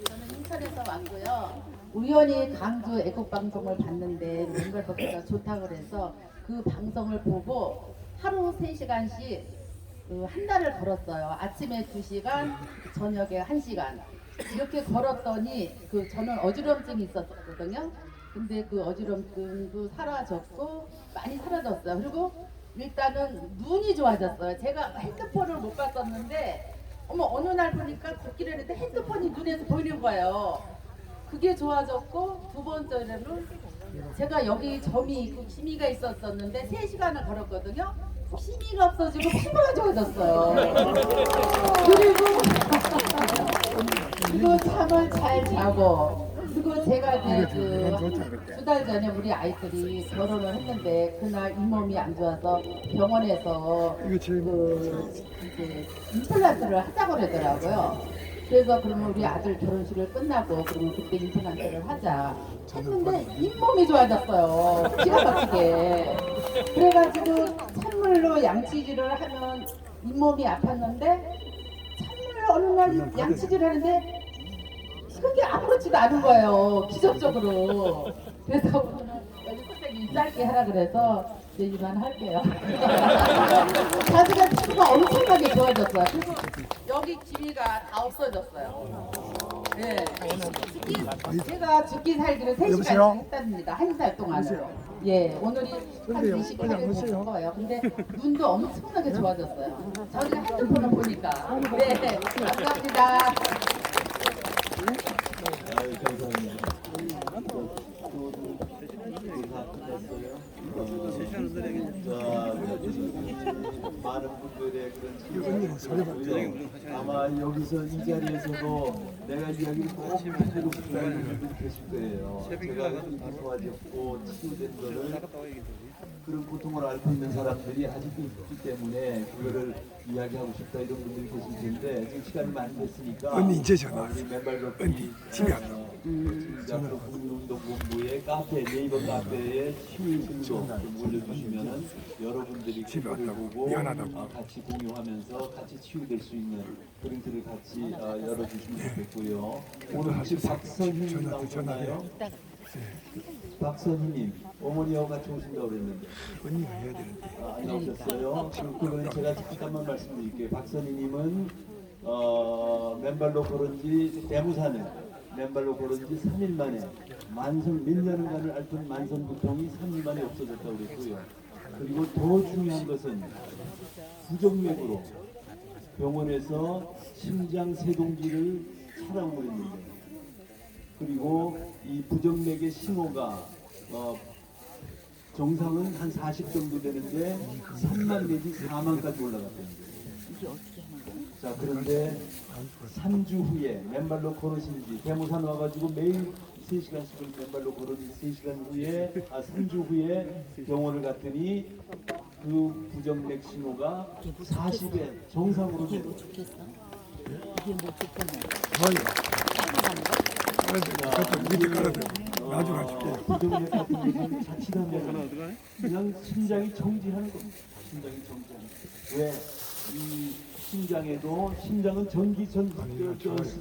저는 인천에서 왔고요. 우연히 강주 애국 방송을 봤는데 맨발 걷기가 좋다고 그래서 그 방송을 보고 하루 3시간씩 한 달을 걸었어요. 아침에 2시간, 저녁에 1시간. 이렇게 걸었더니 저는 어지럼증이 있었거든요. 근데 그 어지럼증도 사라졌고 많이 사라졌어요. 그리고 일단은 눈이 좋아졌어요. 제가 핸드폰을 못 봤었는데 어느 날 보니까 걷기를 했는데 핸드폰이 눈에서 보이는 거예요. 그게 좋아졌고 두 번째로는 제가 여기 점이 있고 기미가 있었었는데 3시간을 걸었거든요. 기미가 없어지고 피부가 좋아졌어요. 그리고 잠을 잘 자고 그리고 제가 이제 2달 전에 우리 아이들이 결혼을 했는데 그날 잇몸이 안 좋아서 병원에서 이제 임플란트를 하자고 그러더라고요. 그래서 그러면 우리 아들 결혼식을 끝나고 그러면 그때 임플란트를 하자 했는데 잇몸이 좋아졌어요. 기가 막히게. 그래가지고 찬물로 양치질을 하면 잇몸이 아팠는데 찬물로 어느 날 양치질을 하는데 그게 아무렇지도 않은 거예요. 기적적으로. 그래서 오늘 여기 선생님이 짧게 하라 그래서 이제 이만할게요. 자세가 피부가 엄청나게 좋아졌어요. 그리고 여기 기미가 다 없어졌어요. 네. 제가 죽기 살기를 3시간 했답니다. 1달 동안으로. 예, 오늘이 한 28일 된 거예요. 근데 눈도 엄청나게 좋아졌어요. 저희가 핸드폰을 보니까. 네, 감사합니다. 감사합니다. 많은 분들의 그런 질문이고요. 아마 여기서 이 자리에서도 내가 이야기를 꼭 해주고 싶다는 분들이 계실 거예요. 제가 이렇게 좋아졌고 치유된 거를 그런 고통을 앓고 있는 사람들이 아직도 있기 때문에 그거를 이야기하고 싶다 이런 분들이 계실 텐데 지금 시간이 많이 됐으니까 언니 이제 전화. 맨발 걷기 언니 집에 안 가. 국민운동본부의 카페 네이버 카페에 치유 신고 좀 올려주시면은 여러분들이 집에 그걸 왔다고 보고 미안하다고. 같이 공유하면서 같이 치유될 수 있는 그런 글을 같이 열어주시면 좋겠고요. 오늘 혹시 박선희님 나오셨나요? 박선희님 어머니하고 같이 오신다고 그랬는데 언니가 해야 되는데. 안 나오셨어요? 그러면 제가 잠깐만 말씀드릴게요. 박선희님은 맨발로 걸은 지 대무사는 맨발로 걸은 지 3일 만에 만성 몇 년간을 앓던 만성 부통이 3일 만에 없어졌다고 그랬고요. 그리고 더 중요한 것은 부정맥으로 병원에서 심장 세동기를 사랑을 했는데, 그리고 이 부정맥의 신호가 정상은 한 40 정도 되는데 3만 내지 4만까지 올라갔다는 거예요. 자, 그런데 3주 후에 맨발로 걸으신 지 대모산 와가지고 매일 3시간씩을 맨발로 걸으니 3시간 후에 3주 후에 병원을 갔더니 그 부정맥 신호가 40에 정상으로 되고 나중에 줄게요. 부정맥 같은 경우는 자칫하면 그냥 심장이 정지하는 겁니다. 심장이 정지하는 거예요. 왜? 이 심장에도 심장은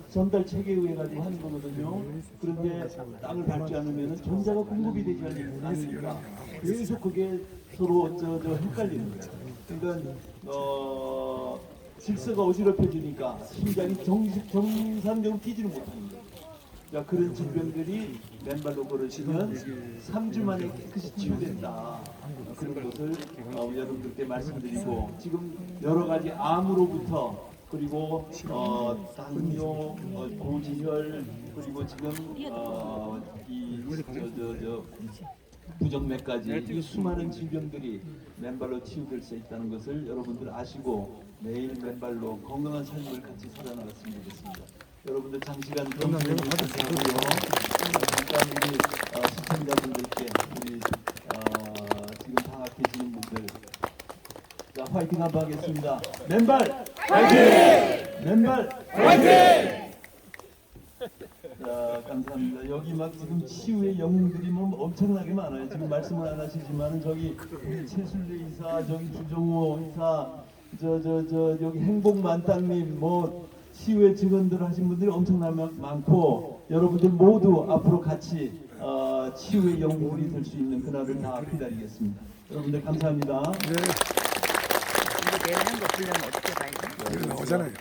전달 체계에 의해 가지고 하는 거거든요. 그런데 땅을 밟지 않으면 전자가 공급이 되지 않으니까 계속 그게 서로 헷갈리는 거예요. 그러니까 질서가 어지럽혀지니까 심장이 정상적으로 뛰지를 못하는 거예요. 자, 그런 질병들이 맨발로 걸으시면 3주 만에 깨끗이 치유된다. 그런 것을 여러분들께 말씀드리고, 지금 여러 가지 암으로부터 그리고 당뇨, 고지혈, 그리고 지금 부정맥까지 이 수많은 질병들이 맨발로 치유될 수 있다는 것을 여러분들 아시고 매일 맨발로 건강한 삶을 같이 살아나갔으면 좋겠습니다. 여러분들 장시간 경청해 주시고요. 잠깐 우리 시청자분들께 우리 지금 방학 계시는 분들, 자, 화이팅 한번 하겠습니다. 맨발 화이팅! 맨발 화이팅! 자, 감사합니다. 여기 막 지금 치유의 영웅들이 뭐 엄청나게 많아요. 지금 말씀을 안 하시지만은 저기 우리 최순례 이사, 저기 주정호 이사, 여기 행복만땅님, 뭐 치유의 직원들 하신 분들이 엄청나게 많고, 여러분들 모두 앞으로 같이 치유의 영웅이 될 수 있는 그날을 다 기다리겠습니다. 여러분들 감사합니다. 이거 내일 한거 보려면 어떻게 가야 돼? 나오잖아요.